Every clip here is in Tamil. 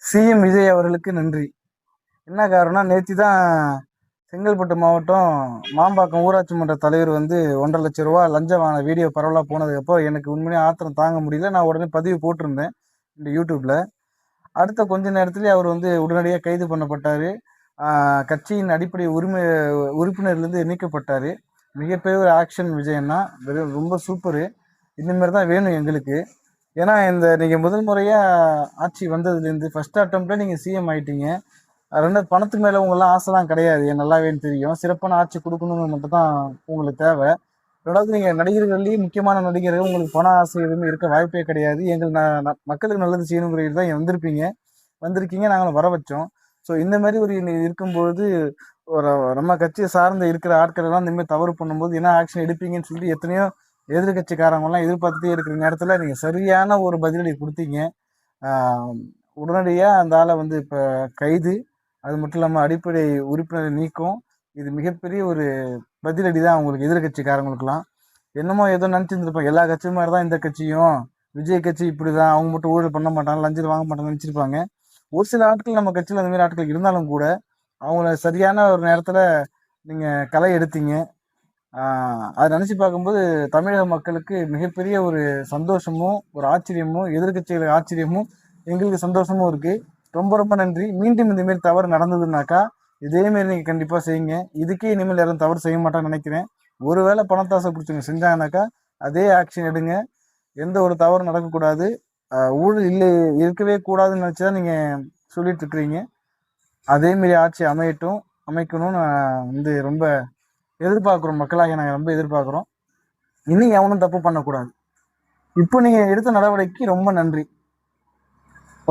சிஎம் விஜய் அவர்களுக்கு நன்றி. என்ன காரணம், நேற்று தான் செங்கல்பட்டு மாவட்டம் மாம்பாக்கம் ஊராட்சி மன்ற தலைவர் வந்து 1,50,000 லஞ்சம் வாங்கின வீடியோ பரவலாக போனதுக்கப்புறம் எனக்கு உண்மையாக ஆத்திரம் தாங்க முடியல. நான் உடனே பதிவு போட்டிருந்தேன் இந்த யூடியூப்ல. அடுத்த கொஞ்ச நேரத்திலேயே அவர் வந்து உடனடியாக கைது பண்ணப்பட்டார். கட்சியின் அடிப்படை உறுப்பினர்லேருந்து நீக்கப்பட்டார். மிகப்பெரிய ஒரு ஆக்ஷன் விஜயன்னா, ரொம்ப சூப்பரு. இந்தமாரி தான் வேணும் எங்களுக்கு. ஏன்னா நீங்கள் முதல் முறையாக ஆட்சி வந்ததுலேருந்து ஃபர்ஸ்ட் அட்டம்ப்ட்ல நீங்கள் சிஎம் ஆயிட்டீங்க. ரெண்டாவது, பணத்துக்கு மேலே உங்களாம் ஆசைலாம் கிடையாது, எனக்கு நல்லாவேன்னு தெரியும். சிறப்பான ஆட்சி கொடுக்கணும்னு மட்டும் தான் உங்களுக்கு தேவை. ரெண்டாவது, நீங்கள் நடிகர்கள்லேயே முக்கியமான நடிகர்கள், உங்களுக்கு பண ஆசை எதுவுமே இருக்க வாய்ப்பே கிடையாது. மக்களுக்கு நல்லது செய்யணுங்கிறது தான் வந்திருக்கீங்க, நாங்களும் வர வச்சோம். ஸோ இந்த மாதிரி ஒரு இருக்கும்போது ஒரு நம்ம கட்சியை சார்ந்த இருக்கிற ஆட்கள் எல்லாம் இனிமேல் தவறு பண்ணும்போது என்ன ஆக்ஷன் எடுப்பீங்கன்னு சொல்லிட்டு எத்தனையோ எதிர்கட்சிக்காரங்கெல்லாம் எதிர்பார்த்துட்டே இருக்கிற நேரத்தில் நீங்கள் சரியான ஒரு பதிலடி கொடுத்தீங்க. உடனடியாக அந்த ஆளை வந்து இப்போ கைது, அது மட்டும் இல்லாமல் அடிப்படை உறுப்பினரை நீக்கம். இது மிகப்பெரிய ஒரு பதிலடி தான் அவங்களுக்கு, எதிர்கட்சிக்காரங்களுக்குலாம். என்னமோ ஏதோ நினச்சிருந்துருப்பாங்க, எல்லா கட்சி மாதிரி தான் இந்த கட்சியும், விஜய் கட்சி இப்படி தான், அவங்க மட்டும் ஊழல் பண்ண மாட்டாங்க, லஞ்சம் வாங்க மாட்டாங்கன்னு நினச்சிருப்பாங்க. ஒரு சில ஆட்கள் நம்ம கட்சியில் அந்த மாதிரி ஆட்கள் இருந்தாலும் கூட அவங்கள சரியான ஒரு நேரத்தில் நீங்கள் களை எடுத்தீங்க. அதை நினச்சி பார்க்கும்போது தமிழக மக்களுக்கு மிகப்பெரிய ஒரு சந்தோஷமும் ஒரு ஆச்சரியமும், எதிர்கட்சிகளுக்கு ஆச்சரியமும், எங்களுக்கு சந்தோஷமும் இருக்குது. ரொம்ப ரொம்ப நன்றி. மீண்டும் இந்தமாரி தவறு நடந்ததுனாக்கா இதேமாரி நீங்கள் கண்டிப்பாக செய்யுங்க. இதுக்கே இனிமேல் யாரும் தவறு செய்ய மாட்டான்னு நினைக்கிறேன். ஒருவேளை பணத்தாசை பிடிச்சவங்க செஞ்சாங்கனாக்கா அதே ஆக்ஷன் எடுங்க. எந்த ஒரு தவறும் நடக்கக்கூடாது. ஊழல் இல்லை, இருக்கவே கூடாதுன்னு நினச்சி தான் நீங்கள் சொல்லிட்டு இருக்கிறீங்க. அதேமாரி ஆட்சி அமைக்கணும்னு வந்து ரொம்ப எதிர்பார்க்குறோம். மக்களாக நாங்கள் ரொம்ப எதிர்பார்க்குறோம். இன்னும் எவனும் தப்பு பண்ணக்கூடாது. இப்போ நீங்கள் எடுத்த நடவடிக்கைக்கு ரொம்ப நன்றி.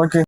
ஓகே.